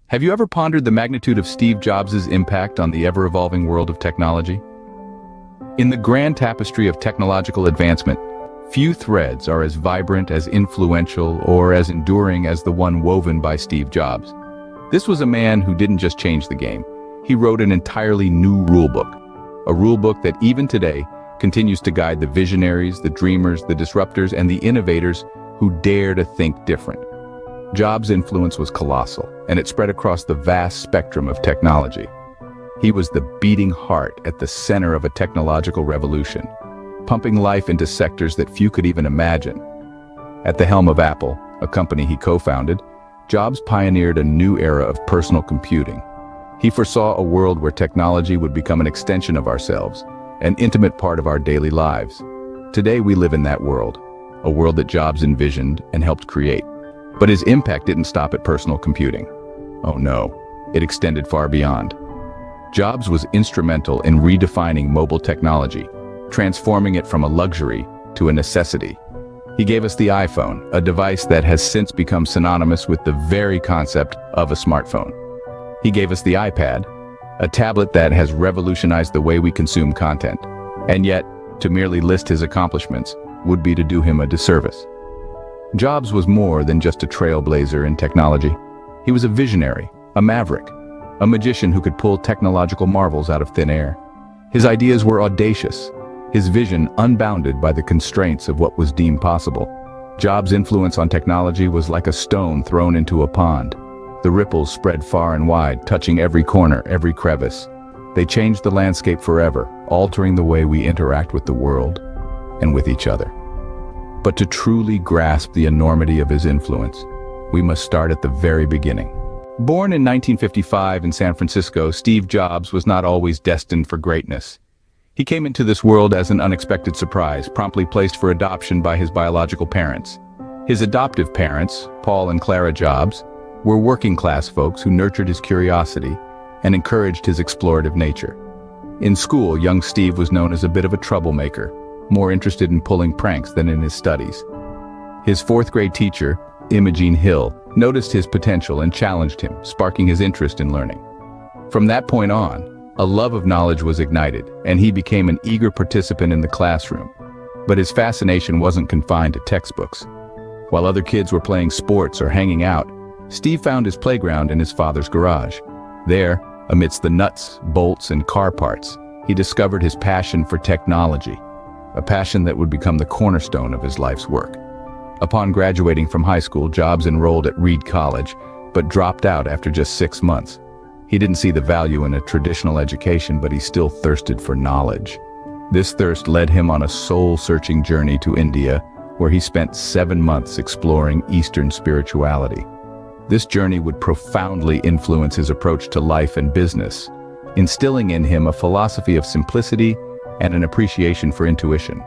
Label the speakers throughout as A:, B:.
A: Have you ever pondered the magnitude of Steve Jobs' impact on the ever-evolving world of technology? In the grand tapestry of technological advancement, few threads are as vibrant, as influential, or as enduring as the one woven by Steve Jobs. This was a man who didn't just change the game. He wrote an entirely new rulebook, a rulebook that even today continues to guide the visionaries, the dreamers, the disruptors, and the innovators who dare to think different. Jobs' influence was colossal, and it spread across the vast spectrum of technology. He was the beating heart at the center of a technological revolution, pumping life into sectors that few could even imagine. At the helm of Apple, a company he co-founded, Jobs pioneered a new era of personal computing. He foresaw a world where technology would become an extension of ourselves, an intimate part of our daily lives. Today we live in that world, a world that Jobs envisioned and helped create. But his impact didn't stop at personal computing. Oh no, it extended far beyond. Jobs was instrumental in redefining mobile technology, transforming it from a luxury to a necessity. He gave us the iPhone, a device that has since become synonymous with the very concept of a smartphone. He gave us the iPad, a tablet that has revolutionized the way we consume content. And yet, to merely list his accomplishments would be to do him a disservice. Jobs was more than just a trailblazer in technology. He was a visionary, a maverick, a magician who could pull technological marvels out of thin air. His ideas were audacious, his vision unbounded by the constraints of what was deemed possible. Jobs' influence on technology was like a stone thrown into a pond. The ripples spread far and wide, touching every corner, every crevice. They changed the landscape forever, altering the way we interact with the world and with each other. But to truly grasp the enormity of his influence, we must start at the very beginning. Born in 1955 in San Francisco, Steve Jobs was not always destined for greatness. He came into this world as an unexpected surprise, promptly placed for adoption by his biological parents. His adoptive parents, Paul and Clara Jobs, were working-class folks who nurtured his curiosity and encouraged his explorative nature. In school, young Steve was known as a bit of a troublemaker, more interested in pulling pranks than in his studies. His fourth-grade teacher, Imogen Hill, noticed his potential and challenged him, sparking his interest in learning. From that point on, a love of knowledge was ignited, and he became an eager participant in the classroom. But his fascination wasn't confined to textbooks. While other kids were playing sports or hanging out, Steve found his playground in his father's garage. There, amidst the nuts, bolts, and car parts, he discovered his passion for technology, a passion that would become the cornerstone of his life's work. Upon graduating from high school, Jobs enrolled at Reed College, but dropped out after just 6 months. He didn't see the value in a traditional education, but he still thirsted for knowledge. This thirst led him on a soul-searching journey to India, where he spent 7 months exploring Eastern spirituality. This journey would profoundly influence his approach to life and business, instilling in him a philosophy of simplicity and an appreciation for intuition.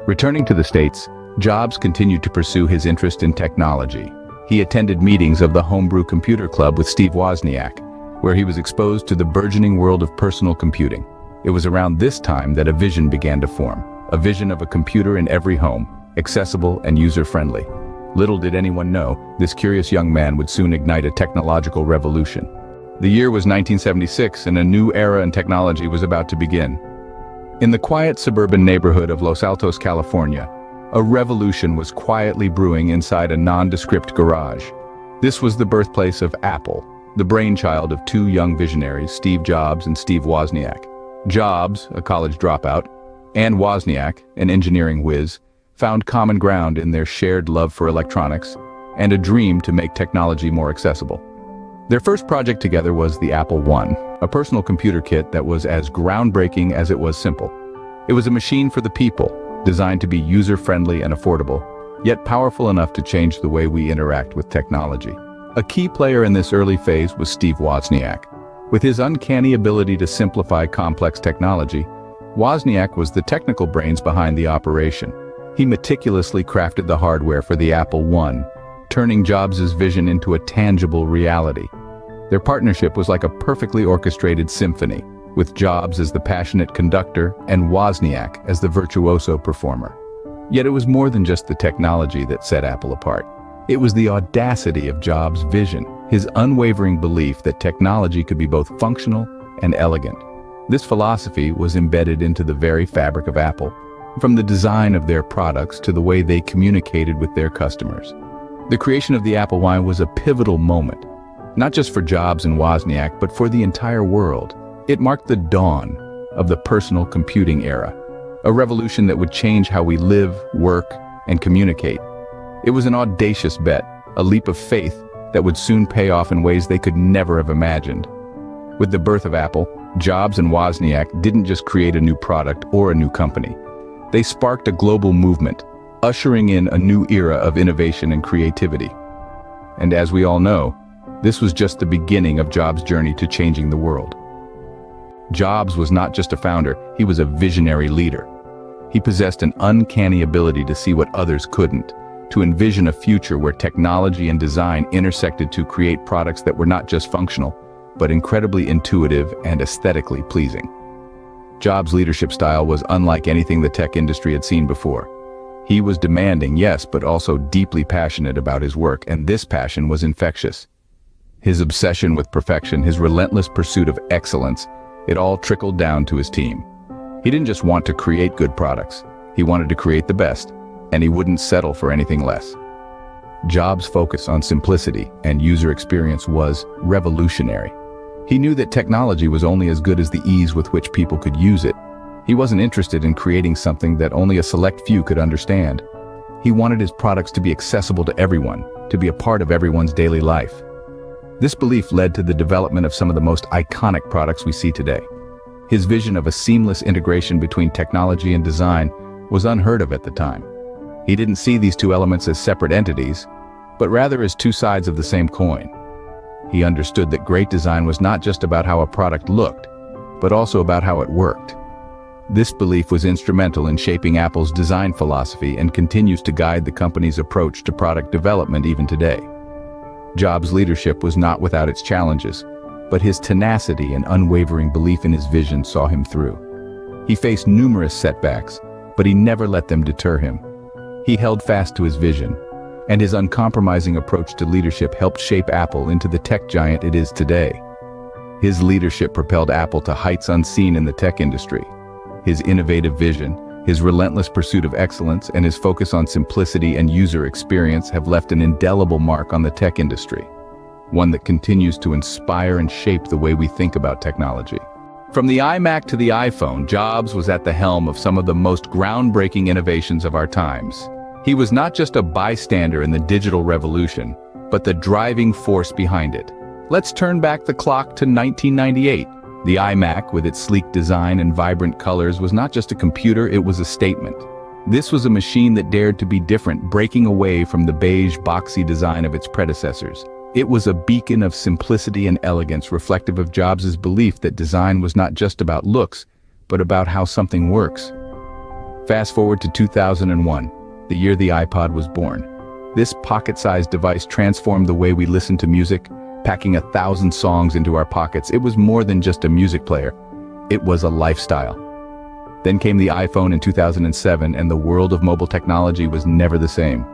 A: Returning to the States, Jobs continued to pursue his interest in technology. He attended meetings of the Homebrew Computer Club with Steve Wozniak, where he was exposed to the burgeoning world of personal computing. It was around this time that a vision began to form, a vision of a computer in every home, accessible and user-friendly. Little did anyone know, this curious young man would soon ignite a technological revolution. The year was 1976, and a new era in technology was about to begin. In the quiet suburban neighborhood of Los Altos, California, a revolution was quietly brewing inside a nondescript garage. This was the birthplace of Apple, the brainchild of two young visionaries, Steve Jobs and Steve Wozniak. Jobs, a college dropout, and Wozniak, an engineering whiz, found common ground in their shared love for electronics and a dream to make technology more accessible. Their first project together was the Apple I, a personal computer kit that was as groundbreaking as it was simple. It was a machine for the people, designed to be user-friendly and affordable, yet powerful enough to change the way we interact with technology. A key player in this early phase was Steve Wozniak. With his uncanny ability to simplify complex technology, Wozniak was the technical brains behind the operation. He meticulously crafted the hardware for the Apple I, turning Jobs' vision into a tangible reality. Their partnership was like a perfectly orchestrated symphony, with Jobs as the passionate conductor and Wozniak as the virtuoso performer. Yet it was more than just the technology that set Apple apart. It was the audacity of Jobs' vision, his unwavering belief that technology could be both functional and elegant. This philosophy was embedded into the very fabric of Apple, from the design of their products to the way they communicated with their customers. The creation of the Apple I was a pivotal moment, not just for Jobs and Wozniak, but for the entire world. It marked the dawn of the personal computing era, a revolution that would change how we live, work, and communicate. It was an audacious bet, a leap of faith that would soon pay off in ways they could never have imagined. With the birth of Apple, Jobs and Wozniak didn't just create a new product or a new company. They sparked a global movement, ushering in a new era of innovation and creativity. And as we all know, this was just the beginning of Jobs' journey to changing the world. Jobs was not just a founder, he was a visionary leader. He possessed an uncanny ability to see what others couldn't, to envision a future where technology and design intersected to create products that were not just functional, but incredibly intuitive and aesthetically pleasing. Jobs' leadership style was unlike anything the tech industry had seen before. He was demanding, yes, but also deeply passionate about his work, and this passion was infectious. His obsession with perfection, his relentless pursuit of excellence, it all trickled down to his team. He didn't just want to create good products, he wanted to create the best, and he wouldn't settle for anything less. Jobs' focus on simplicity and user experience was revolutionary. He knew that technology was only as good as the ease with which people could use it. He wasn't interested in creating something that only a select few could understand. He wanted his products to be accessible to everyone, to be a part of everyone's daily life. This belief led to the development of some of the most iconic products we see today. His vision of a seamless integration between technology and design was unheard of at the time. He didn't see these two elements as separate entities, but rather as two sides of the same coin. He understood that great design was not just about how a product looked, but also about how it worked. This belief was instrumental in shaping Apple's design philosophy and continues to guide the company's approach to product development even today. Jobs' leadership was not without its challenges, but his tenacity and unwavering belief in his vision saw him through. He faced numerous setbacks, but he never let them deter him. He held fast to his vision, and his uncompromising approach to leadership helped shape Apple into the tech giant it is today. His leadership propelled Apple to heights unseen in the tech industry. His innovative vision, his relentless pursuit of excellence, and his focus on simplicity and user experience have left an indelible mark on the tech industry, one that continues to inspire and shape the way we think about technology. From the iMac to the iPhone, Jobs was at the helm of some of the most groundbreaking innovations of our times. He was not just a bystander in the digital revolution, but the driving force behind it. Let's turn back the clock to 1998. The iMac, with its sleek design and vibrant colors, was not just a computer, it was a statement. This was a machine that dared to be different, breaking away from the beige, boxy design of its predecessors. It was a beacon of simplicity and elegance, reflective of Jobs' belief that design was not just about looks, but about how something works. Fast forward to 2001, the year the iPod was born. This pocket-sized device transformed the way we listen to music, packing 1,000 songs into our pockets. It was more than just a music player. It was a lifestyle. Then came the iPhone in 2007, and the world of mobile technology was never the same.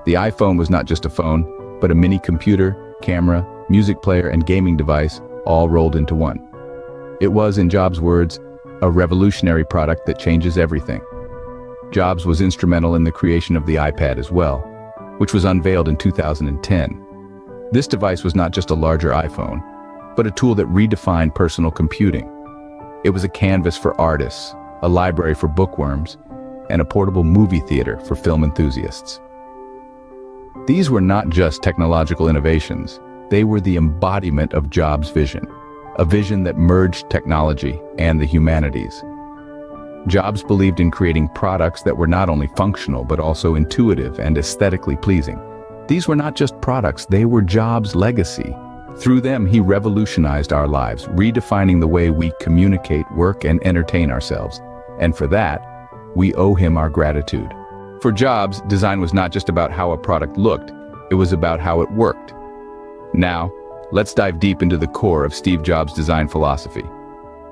A: The iPhone was not just a phone, but a mini computer, camera, music player, and gaming device, all rolled into one. It was, in Jobs' words, a revolutionary product that changes everything. Jobs was instrumental in the creation of the iPad as well, which was unveiled in 2010. This device was not just a larger iPhone, but a tool that redefined personal computing. It was a canvas for artists, a library for bookworms, and a portable movie theater for film enthusiasts. These were not just technological innovations, they were the embodiment of Jobs' vision, a vision that merged technology and the humanities. Jobs believed in creating products that were not only functional but also intuitive and aesthetically pleasing. These were not just products, they were Jobs' legacy. Through them, he revolutionized our lives, redefining the way we communicate, work, and entertain ourselves. And for that, we owe him our gratitude. For Jobs, design was not just about how a product looked, it was about how it worked. Now, let's dive deep into the core of Steve Jobs' design philosophy.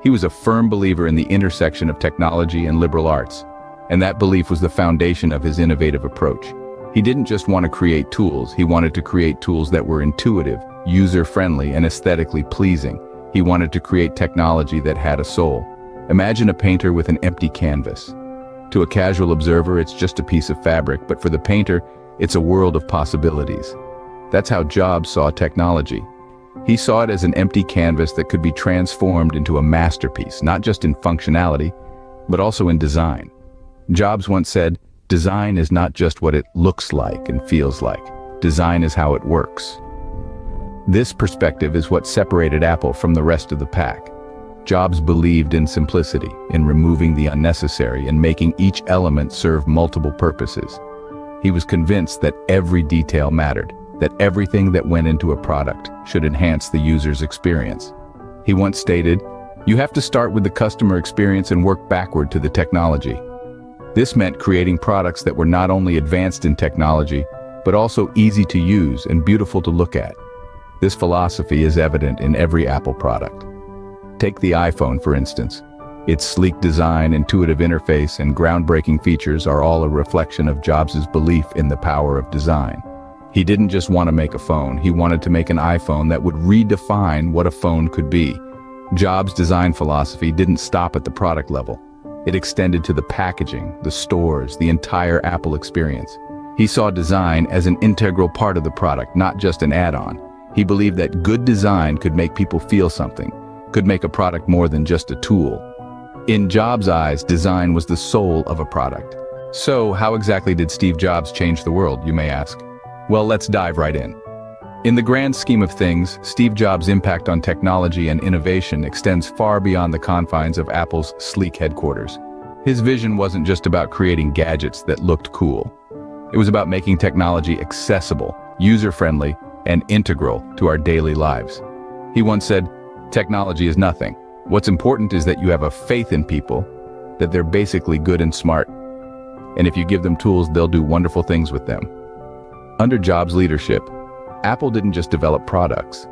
A: He was a firm believer in the intersection of technology and liberal arts, and that belief was the foundation of his innovative approach. He didn't just want to create tools, he wanted to create tools that were intuitive, user-friendly, and aesthetically pleasing. He wanted to create technology that had a soul. Imagine a painter with an empty canvas. To a casual observer, it's just a piece of fabric, but for the painter, it's a world of possibilities. That's how Jobs saw technology. He saw it as an empty canvas that could be transformed into a masterpiece, not just in functionality, but also in design. Jobs once said, "Design is not just what it looks like and feels like. Design is how it works." This perspective is what separated Apple from the rest of the pack. Jobs believed in simplicity, in removing the unnecessary and making each element serve multiple purposes. He was convinced that every detail mattered, that everything that went into a product should enhance the user's experience. He once stated, "You have to start with the customer experience and work backward to the technology." This meant creating products that were not only advanced in technology, but also easy to use and beautiful to look at. This philosophy is evident in every Apple product. Take the iPhone, for instance. Its sleek design, intuitive interface, and groundbreaking features are all a reflection of Jobs' belief in the power of design. He didn't just want to make a phone, he wanted to make an iPhone that would redefine what a phone could be. Jobs' design philosophy didn't stop at the product level. It extended to the packaging, the stores, the entire Apple experience. He saw design as an integral part of the product, not just an add-on. He believed that good design could make people feel something, could make a product more than just a tool. In Jobs' eyes, design was the soul of a product. So, how exactly did Steve Jobs change the world, you may ask? Well, let's dive right in. In the grand scheme of things, Steve Jobs' impact on technology and innovation extends far beyond the confines of Apple's sleek headquarters. His vision wasn't just about creating gadgets that looked cool. It was about making technology accessible, user-friendly, and integral to our daily lives. He once said, "Technology is nothing. What's important is that you have a faith in people, that they're basically good and smart. And if you give them tools, they'll do wonderful things with them." Under Jobs' leadership, Apple didn't just develop products,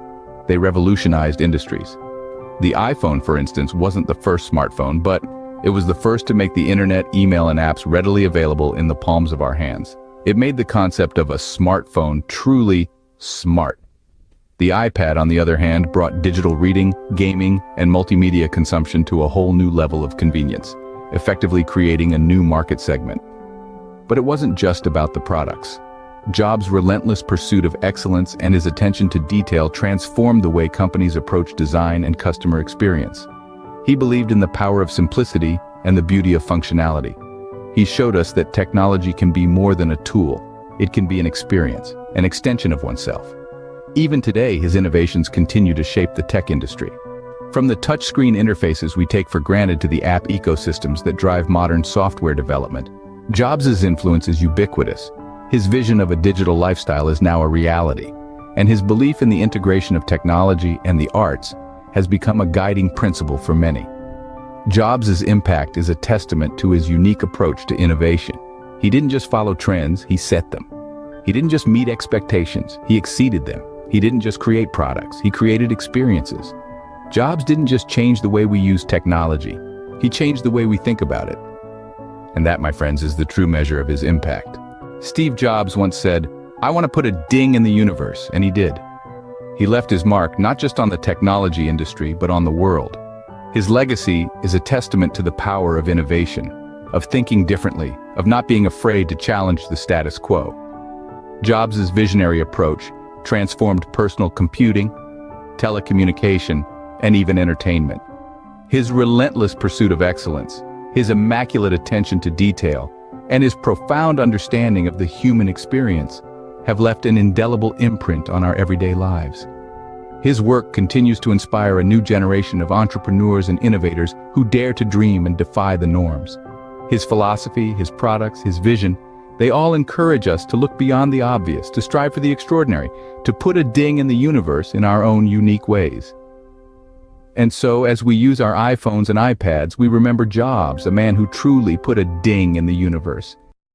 A: they revolutionized industries. The iPhone, for instance, wasn't the first smartphone, but it was the first to make the internet, email, and apps readily available in the palms of our hands. It made the concept of a smartphone truly smart. The iPad, on the other hand, brought digital reading, gaming, and multimedia consumption to a whole new level of convenience, effectively creating a new market segment. But it wasn't just about the products. Jobs' relentless pursuit of excellence and his attention to detail transformed the way companies approach design and customer experience. He believed in the power of simplicity and the beauty of functionality. He showed us that technology can be more than a tool. It can be an experience, an extension of oneself. Even today, his innovations continue to shape the tech industry. From the touchscreen interfaces we take for granted to the app ecosystems that drive modern software development, Jobs' influence is ubiquitous. His vision of a digital lifestyle is now a reality, and his belief in the integration of technology and the arts has become a guiding principle for many. Jobs' impact is a testament to his unique approach to innovation. He didn't just follow trends, he set them. He didn't just meet expectations, he exceeded them. He didn't just create products, he created experiences. Jobs didn't just change the way we use technology, he changed the way we think about it. And that, my friends, is the true measure of his impact. Steve Jobs once said, "I want to put a ding in the universe," and he did. He left his mark not just on the technology industry, but on the world. His legacy is a testament to the power of innovation, of thinking differently, of not being afraid to challenge the status quo. Jobs' visionary approach transformed personal computing, telecommunication, and even entertainment. His relentless pursuit of excellence, his immaculate attention to detail, and his profound understanding of the human experience have left an indelible imprint on our everyday lives. His work continues to inspire a new generation of entrepreneurs and innovators who dare to dream and defy the norms. His philosophy, his products, his vision, they all encourage us to look beyond the obvious, to strive for the extraordinary, to put a ding in the universe in our own unique ways. And so, as we use our iPhones and iPads, we remember Jobs, a man who truly put a ding in the universe.